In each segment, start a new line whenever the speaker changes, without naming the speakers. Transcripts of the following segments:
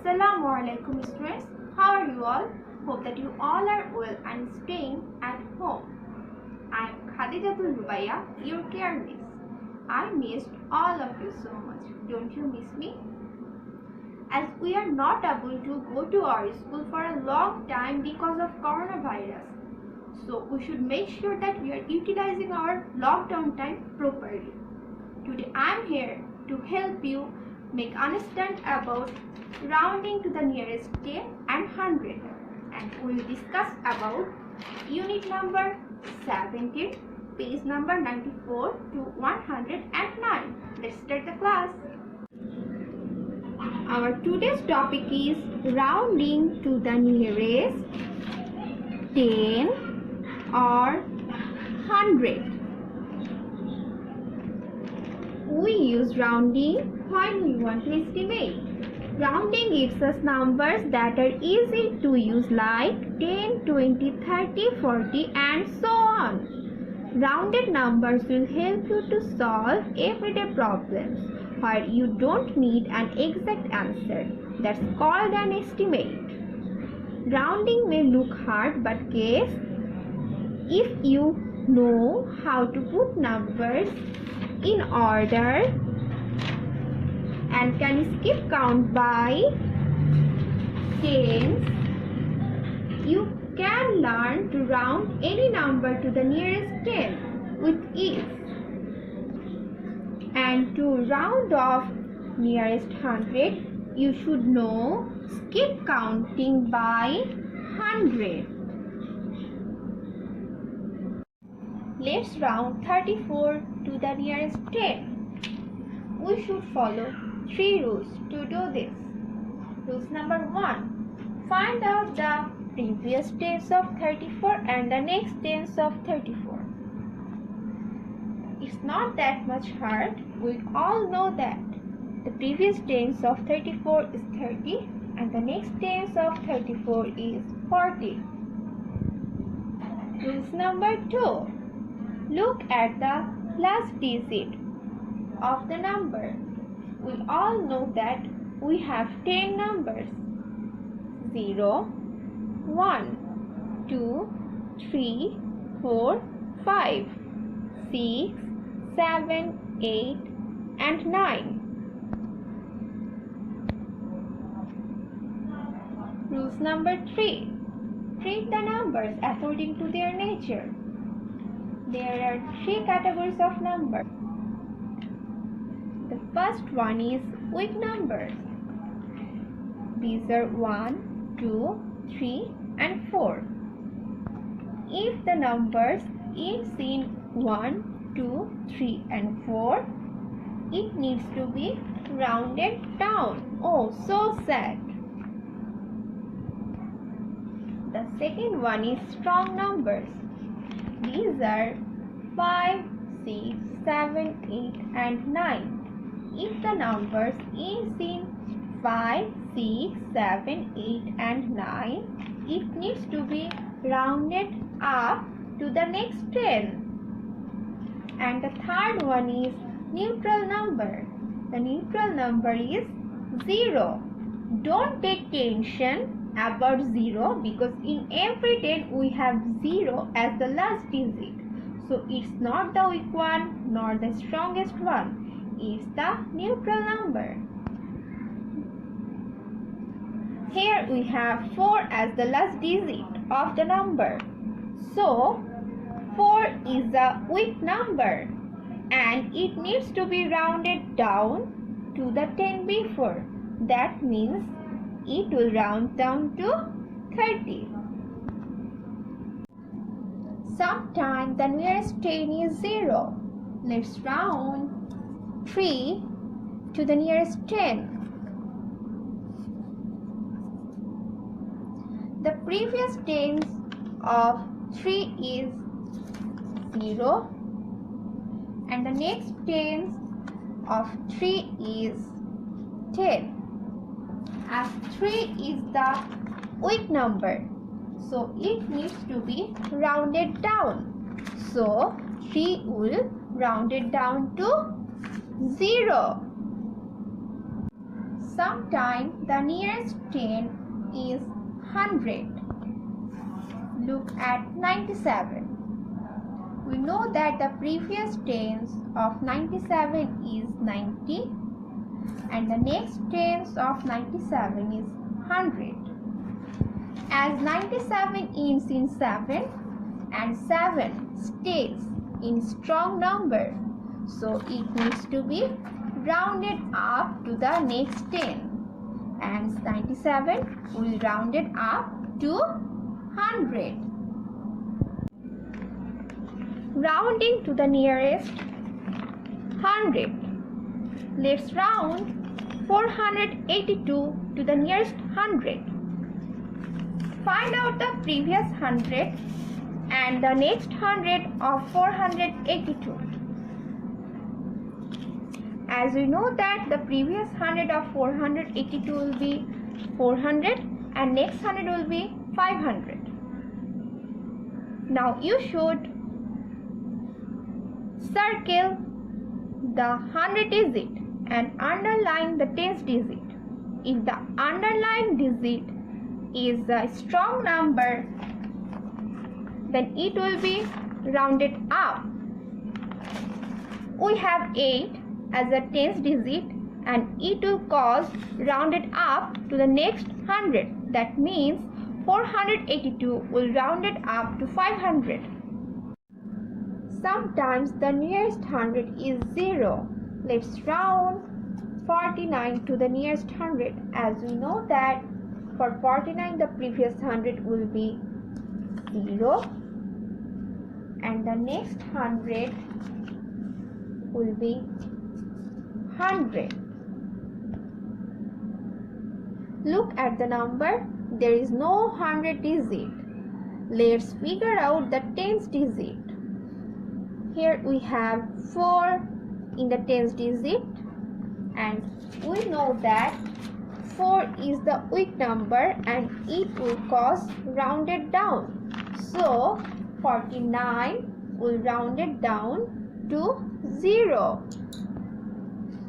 Assalamualaikum students. How are you all? Hope that you all are well and staying at home. I am Khadijatul Rubaya, your care miss. I missed all of you so much. Don't you miss me? As we are not able to go to our school for a long time because of coronavirus, so we should make sure that we are utilizing our lockdown time properly. Today I am here to help you make understand about rounding to the nearest 10 and 100, and we will discuss about unit number 17, page number 94 to 109. Let's start the class. Our today's topic is rounding to the nearest 10 or 100. We use rounding when we want to estimate. Rounding gives us numbers that are easy to use like 10, 20, 30, 40 and so on. Rounded numbers will help you to solve everyday problems where you don't need an exact answer. That's called an estimate. Rounding may look hard, but guess, if you know how to put numbers in order and can skip count by tens, you can learn to round any number to the nearest 10 with ease. And to round off nearest 100, you should know skip counting by 100. Let's round 34 to the nearest 10. We should follow 3 rules to do this. Rules number 1. Find out the previous tens of 34 and the next tens of 34. It's not that much hard. We all know that the previous tens of 34 is 30 and the next tens of 34 is 40. Rules number 2. Look at the last digit of the number. We all know that we have 10 numbers: 0, 1, 2, 3, 4, 5, 6, 7, 8 and 9. Rules number 3. Treat the numbers according to their nature. There are 3 categories of numbers. The first one is weak numbers. These are 1, 2, 3 and 4. If the numbers is in 1, 2, 3 and 4, it needs to be rounded down. Oh, so sad. The second one is strong numbers. These are 5, 6, 7, 8 and 9. If the numbers is in 5, 6, 7, 8 and 9, it needs to be rounded up to the next 10. And the third one is neutral number. The neutral number is 0. Don't take tension about 0 because in every 10 we have 0 as the last digit. So it's not the weak one nor the strongest one. It's the neutral number. Here we have 4 as the last digit of the number. So 4 is a weak number and it needs to be rounded down to the 10 before. That means it will round down to 30. Sometimes the nearest 10 is 0. Let's round 3 to the nearest 10. The previous tens of 3 is 0 and the next tens of 3 is 10. As 3 is the weak number, so it needs to be rounded down. So 3 will round it down to 0. Sometimes the nearest 10 is 100. Look at 97. We know that the previous tens of 97 is 90 and the next tens of 97 is 100. As 97 ends in 7 and 7 stays in strong number, so it needs to be rounded up to the next 10, and 97 will round it up to 100. Rounding to the nearest 100. Let's round 482 to the nearest 100. Find out the previous 100 and the next 100 of 482. As we know that the previous 100 of 482 will be 400 and next 100 will be 500. Now you should circle the 100 digit and underline the tens digit. If the underlined digit is a strong number, then it will be rounded up. We have 8 as a tens digit and it will cause rounded up to the next 100. That means 482 will round it up to 500. Sometimes the nearest 100 is 0. Let's round 49 to the nearest 100. As we know that for 49 the previous 100 will be 0 and the next 100 will be 100. Look at the number. There is no 100 digit. Let's figure out the tens digit. Here we have 4 in the tens digit and we know that 4 is the weak number and it will cause rounded down. So 49 will round it down to 0.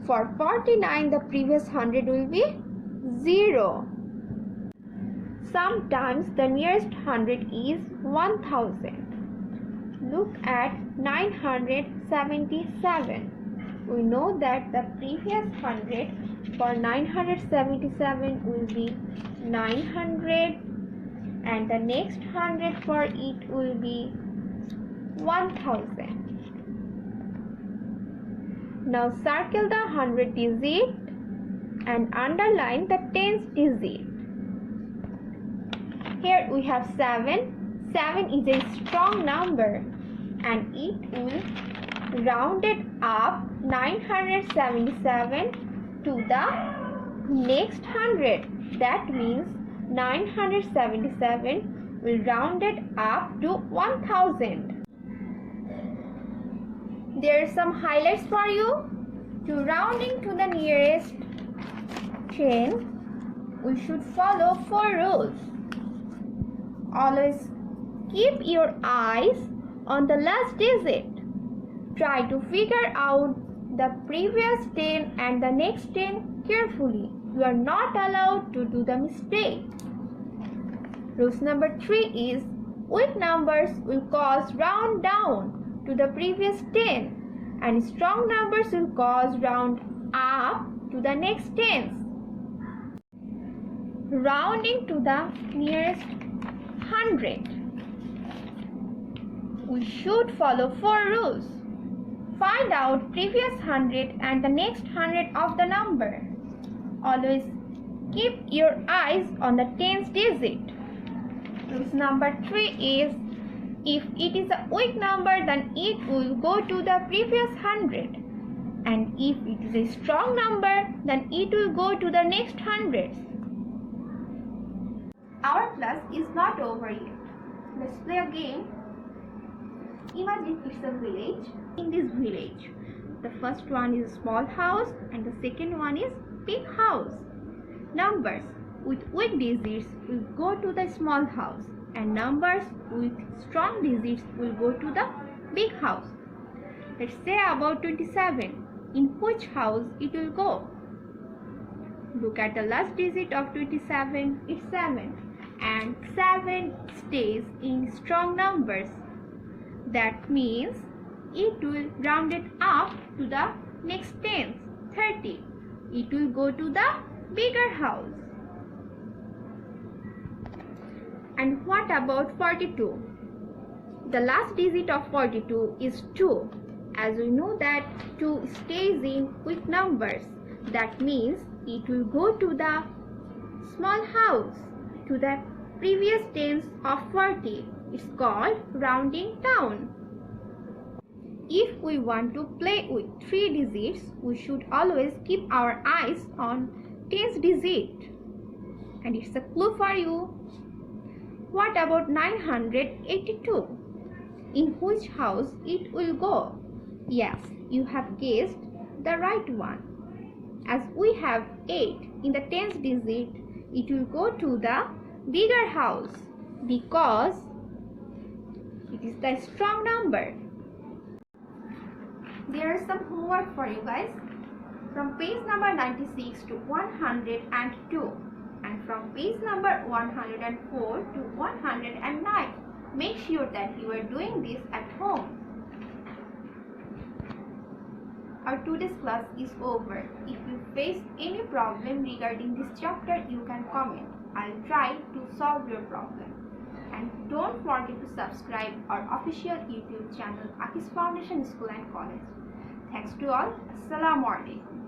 For 49 the previous 100 will be 0. Sometimes the nearest 100 is 1000. Look at 977. We know that the previous 100 for 977 will be 900 and the next 100 for it will be 1000. Now circle the 100 digit and underline the tens digit. Here we have 7. 7 is a strong number and it will round it up 977 to the next 100. That means 977 will round it up to 1000. There are some highlights for you. To rounding to the nearest 10, we should follow 4 rules. Always keep your eyes on the last digit. Try to figure out the previous 10 and the next 10 carefully. You are not allowed to do the mistake. Rule number 3 is weak numbers will cause round down to the previous 10 and strong numbers will cause round up to the next 10s. Rounding to the nearest 100. We should follow 4 rules. Find out previous 100 and the next 100 of the number. Always keep your eyes on the tens digit. Rule number 3 is if it is a weak number, then it will go to the previous 100. And if it is a strong number, then it will go to the next 100s. Our class is not over yet. Let's play a game. Imagine it's a village. In this village, the first one is a small house and the second one is big house. Numbers with weak digits will go to the small house and numbers with strong digits will go to the big house. Let's say about 27. In which house it will go? Look at the last digit of 27. It's 7. And 7 stays in strong numbers. That means it will round it up to the next tens, 30. It will go to the bigger house. And what about 42? The last digit of 42 is 2. As we know that 2 stays in weak numbers. That means it will go to the small house, to the previous tens of 40. It's called rounding down. If we want to play with 3 digits, we should always keep our eyes on tens digit. And it's a clue for you. What about 982? In which house it will go? Yes, you have guessed the right one. As we have 8 in the tens digit, it will go to the bigger house because it is the strong number. There is some homework for you guys. From page number 96 to 102 and from page number 104 to 109. Make sure that you are doing this at home. Our today's class is over. If you face any problem regarding this chapter, you can comment. I'll try to solve your problem. And don't forget to subscribe our official YouTube channel, Akis Foundation School and College. Thanks to all. Assalamu alaikum.